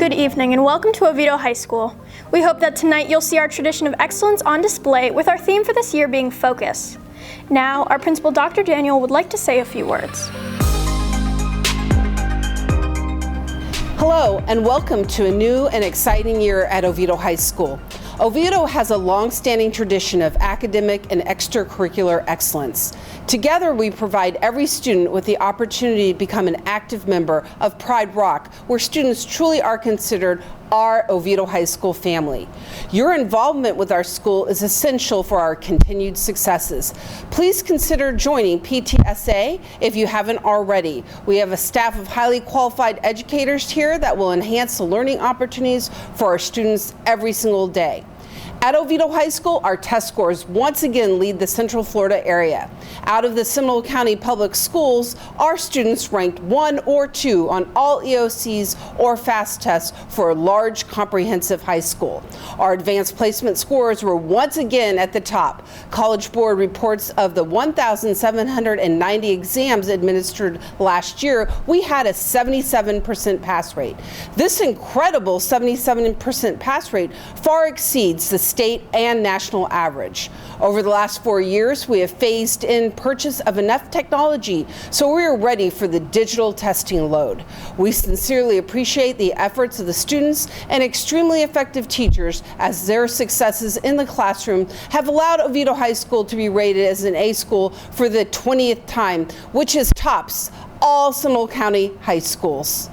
Good evening and welcome to Oviedo High School. We hope that tonight you'll see our tradition of excellence on display with our theme for this year being focus. Now, our principal, Dr. Daniel, would like to say a few words. Hello and welcome to a new and exciting year at Oviedo High School. Oviedo has a long-standing tradition of academic and extracurricular excellence. Together, we provide every student with the opportunity to become an active member of Pride Rock, where students truly are considered our Oviedo High School family. Your involvement with our school is essential for our continued successes. Please consider joining PTSA if you haven't already. We have a staff of highly qualified educators here that will enhance the learning opportunities for our students every single day. At Oviedo High School, our test scores once again lead the Central Florida area. Out of the Seminole County Public Schools, our students ranked 1 or 2 on all EOCs or FAST tests for a large comprehensive high school. Our advanced placement scores were once again at the top. College Board reports of the 1,790 exams administered last year, we had a 77% pass rate. This incredible 77% pass rate far exceeds the state and national average. Over the last 4 years, we have phased in purchase of enough technology so we are ready for the digital testing load. We sincerely appreciate the efforts of the students and extremely effective teachers, as their successes in the classroom have allowed Oviedo High School to be rated as an A school for the 20th time, which is tops all Seminole County high schools.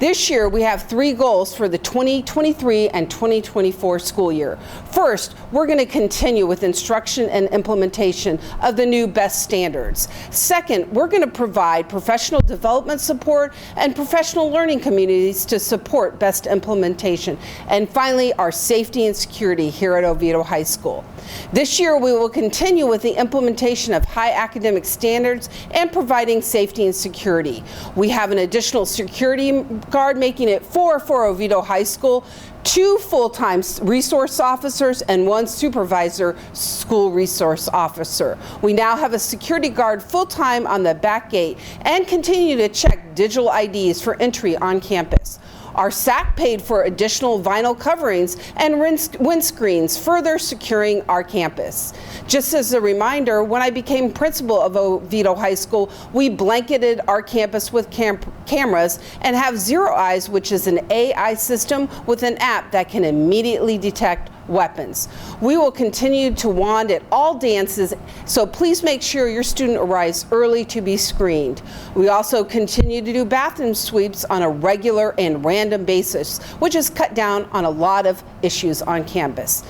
This year, we have 3 goals for the 2023 and 2024 school year. First, we're going to continue with instruction and implementation of the new BEST standards. Second, we're going to provide professional development support and professional learning communities to support BEST implementation. And finally, our safety and security here at Oviedo High School. This year, we will continue with the implementation of high academic standards and providing safety and security. We have an additional security guard, making it 4 for Oviedo High School, 2 full-time resource officers, and 1 supervisor school resource officer. We now have a security guard full-time on the back gate and continue to check digital IDs for entry on campus. Our SAC paid for additional vinyl coverings and windscreens, further securing our campus. Just as a reminder, when I became principal of Oviedo High School, we blanketed our campus with cameras and have Zero Eyes, which is an AI system with an app that can immediately detect weapons. We will continue to wand at all dances, so please make sure your student arrives early to be screened. We also continue to do bathroom sweeps on a regular and random basis, which has cut down on a lot of issues on campus.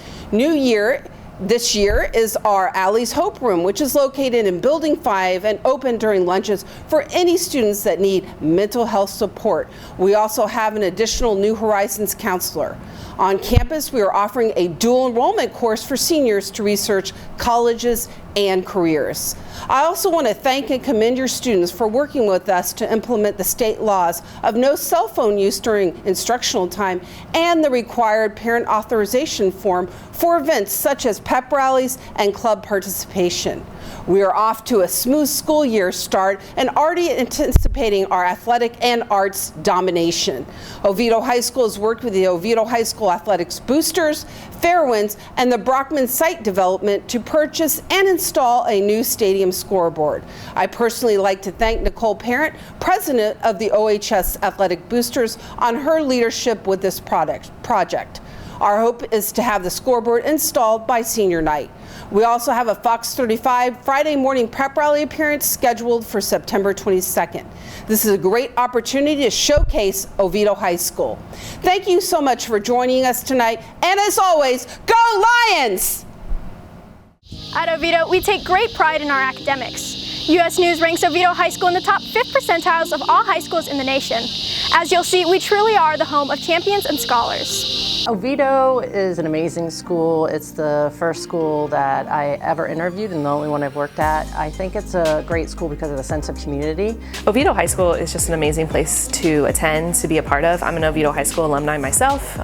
This year is our Allie's Hope Room, which is located in Building 5 and open during lunches for any students that need mental health support. We also have an additional New Horizons counselor. On campus, we are offering a dual enrollment course for seniors to research colleges and careers. I also want to thank and commend your students for working with us to implement the state laws of no cell phone use during instructional time and the required parent authorization form for events such as pep rallies and club participation. We are off to a smooth school year start and already anticipating our athletic and arts domination. Oviedo High School has worked with the Oviedo High School Athletics Boosters, Fairwinds, and the Brockman Site Development to purchase and install a new stadium scoreboard. I personally like to thank Nicole Parent, president of the OHS Athletic Boosters, on her leadership with this project. Our hope is to have the scoreboard installed by senior night. We also have a Fox 35 Friday morning prep rally appearance scheduled for September 22nd. This is a great opportunity to showcase Oviedo High School. Thank you so much for joining us tonight, and as always, go Lions! At Oviedo, we take great pride in our academics. U.S. News ranks Oviedo High School in the top 5th percentiles of all high schools in the nation. As you'll see, we truly are the home of champions and scholars. Oviedo is an amazing school. It's the first school that I ever interviewed and the only one I've worked at. I think it's a great school because of the sense of community. Oviedo High School is just an amazing place to attend, to be a part of. I'm an Oviedo High School alumni myself,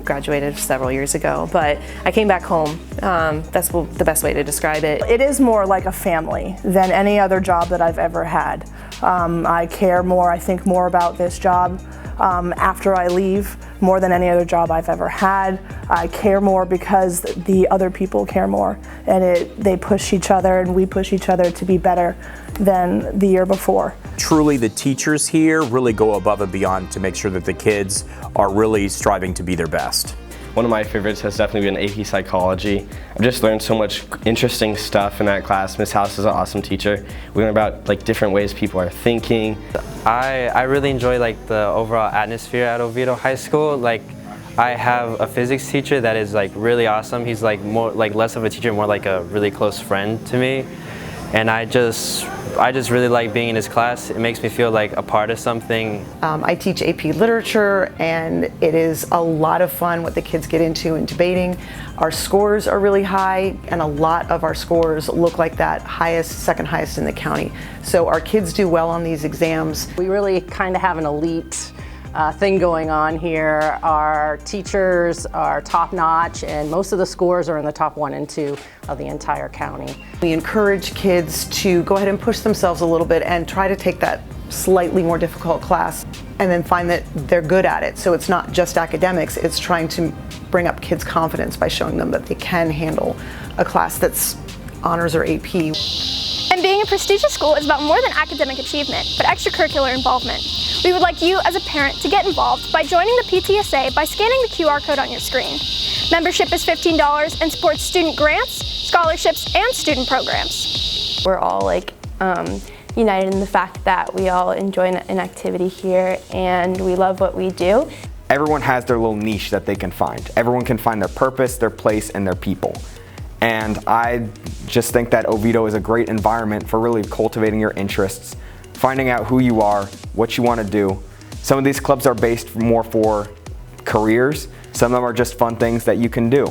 graduated several years ago, but I came back home. That's the best way to describe it. It is more like a family than any other job that I've ever had. I care more, I think more about this job after I leave more than any other job I've ever had. I care more because the other people care more, and they push each other and we push each other to be better than the year before. Truly, the teachers here really go above and beyond to make sure that the kids are really striving to be their best. One of my favorites has definitely been AP Psychology. I've just learned so much interesting stuff in that class. Miss House is an awesome teacher. We learn about different ways people are thinking. I really enjoy the overall atmosphere at Oviedo High School. I have a physics teacher that is really awesome. He's more less of a teacher, more like a really close friend to me. And I just really like being in his class. It makes me feel like a part of something. I teach AP Literature, and it is a lot of fun what the kids get into in debating. Our scores are really high, and a lot of our scores look like that second highest in the county. So our kids do well on these exams. We really kind of have an elite thing going on here. Our teachers are top-notch, and most of the scores are in the top 1 and 2 of the entire county. We encourage kids to go ahead and push themselves a little bit and try to take that slightly more difficult class and then find that they're good at it. So it's not just academics, it's trying to bring up kids' confidence by showing them that they can handle a class that's honors or AP. And being a prestigious school is about more than academic achievement, but extracurricular involvement. We would like you as a parent to get involved by joining the PTSA by scanning the QR code on your screen. Membership is $15 and supports student grants, scholarships, and student programs. We're all united in the fact that we all enjoy an activity here and we love what we do. Everyone has their little niche that they can find. Everyone can find their purpose, their place, and their people. And I just think that Oviedo is a great environment for really cultivating your interests, finding out who you are, what you want to do. Some of these clubs are based more for careers. Some of them are just fun things that you can do.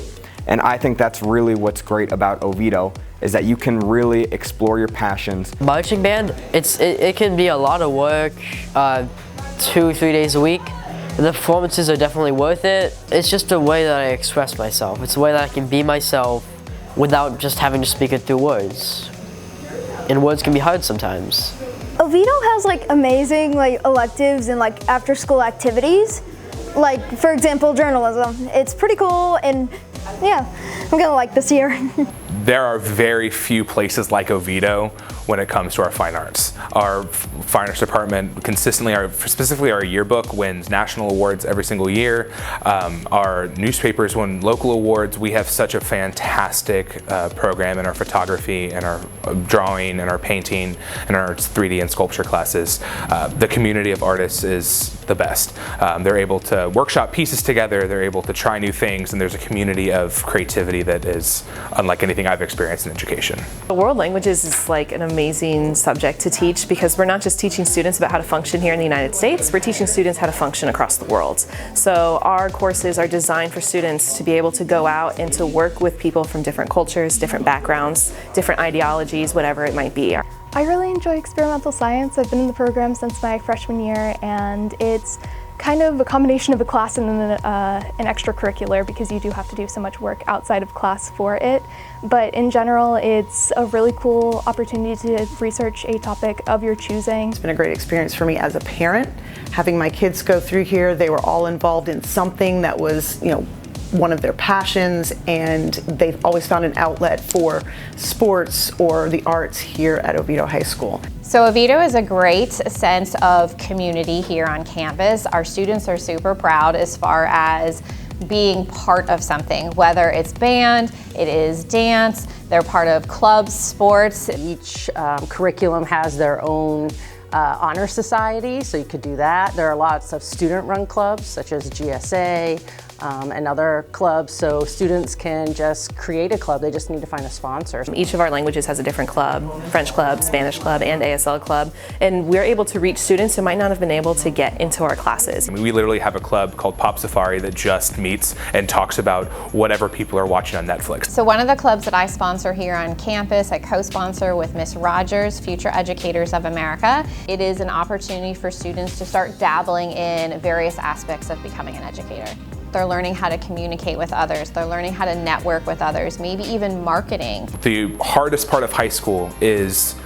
And I think that's really what's great about Oviedo, is that you can really explore your passions. Marching band, it can be a lot of work, 2-3 days a week. The performances are definitely worth it. It's just a way that I express myself. It's a way that I can be myself without just having to speak it through words. And words can be hard sometimes. Oviedo has amazing electives and after school activities. For example, journalism. It's pretty cool, and yeah, I'm gonna like this year. There are very few places like Oviedo when it comes to our fine arts. Our fine arts department consistently, specifically our yearbook, wins national awards every single year. Our newspapers win local awards. We have such a fantastic program in our photography and our drawing and our painting and our 3D and sculpture classes. The community of artists is the best. They're able to workshop pieces together, they're able to try new things, and there's a community of creativity that is unlike anything I've experienced in education. World languages is an amazing subject to teach because we're not just teaching students about how to function here in the United States, we're teaching students how to function across the world. So our courses are designed for students to be able to go out and to work with people from different cultures, different backgrounds, different ideologies, whatever it might be. I really enjoy experimental science. I've been in the program since my freshman year, and it's kind of a combination of a class and an extracurricular because you do have to do so much work outside of class for it. But in general, it's a really cool opportunity to research a topic of your choosing. It's been a great experience for me as a parent. Having my kids go through here, they were all involved in something that was, one of their passions, and they've always found an outlet for sports or the arts here at Oviedo High School. So Oviedo is a great sense of community here on campus. Our students are super proud as far as being part of something, whether it's band, it is dance, they're part of clubs, sports. Each curriculum has their own honor society, so you could do that. There are lots of student-run clubs such as GSA, and other clubs, so students can just create a club. They just need to find a sponsor. Each of our languages has a different club, French club, Spanish club, and ASL club, and we're able to reach students who might not have been able to get into our classes. We literally have a club called Pop Safari that just meets and talks about whatever people are watching on Netflix. So one of the clubs that I sponsor here on campus, I co-sponsor with Miss Rogers, Future Educators of America. It is an opportunity for students to start dabbling in various aspects of becoming an educator. They're learning how to communicate with others. They're learning how to network with others, maybe even marketing. The hardest part of high school is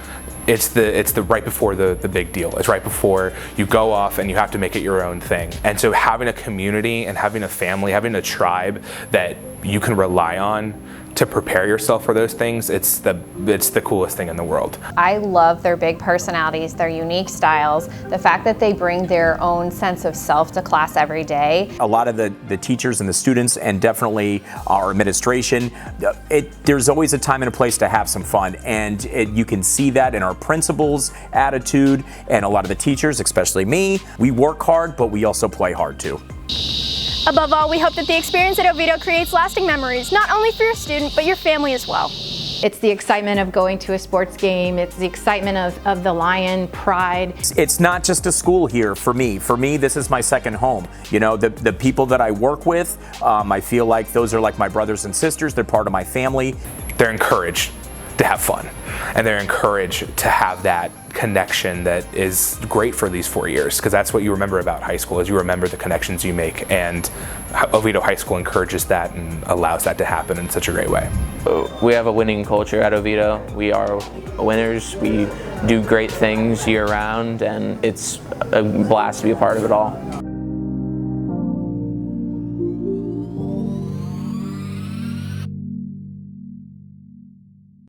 it's the right before the big deal. It's right before you go off and you have to make it your own thing. And so having a community and having a family, having a tribe that you can rely on to prepare yourself for those things, it's the coolest thing in the world. I love their big personalities, their unique styles, the fact that they bring their own sense of self to class every day. A lot of the teachers and the students, and definitely our administration, there's always a time and a place to have some fun, and you can see that in our principals' attitude, and a lot of the teachers, especially me. We work hard, but we also play hard too. Above all, we hope that the experience at Oviedo creates lasting memories, not only for your student, but your family as well. It's the excitement of going to a sports game. It's the excitement of the Lion pride. It's not just a school here for me. For me, this is my second home. You know, the people that I work with, I feel like those are like my brothers and sisters. They're part of my family. They're encouraged to have fun, and they're encouraged to have that connection that is great for these 4 years, because that's what you remember about high school, is you remember the connections you make, and Oviedo High School encourages that and allows that to happen in such a great way. We have a winning culture at Oviedo. We are winners. We do great things year round, and it's a blast to be a part of it all.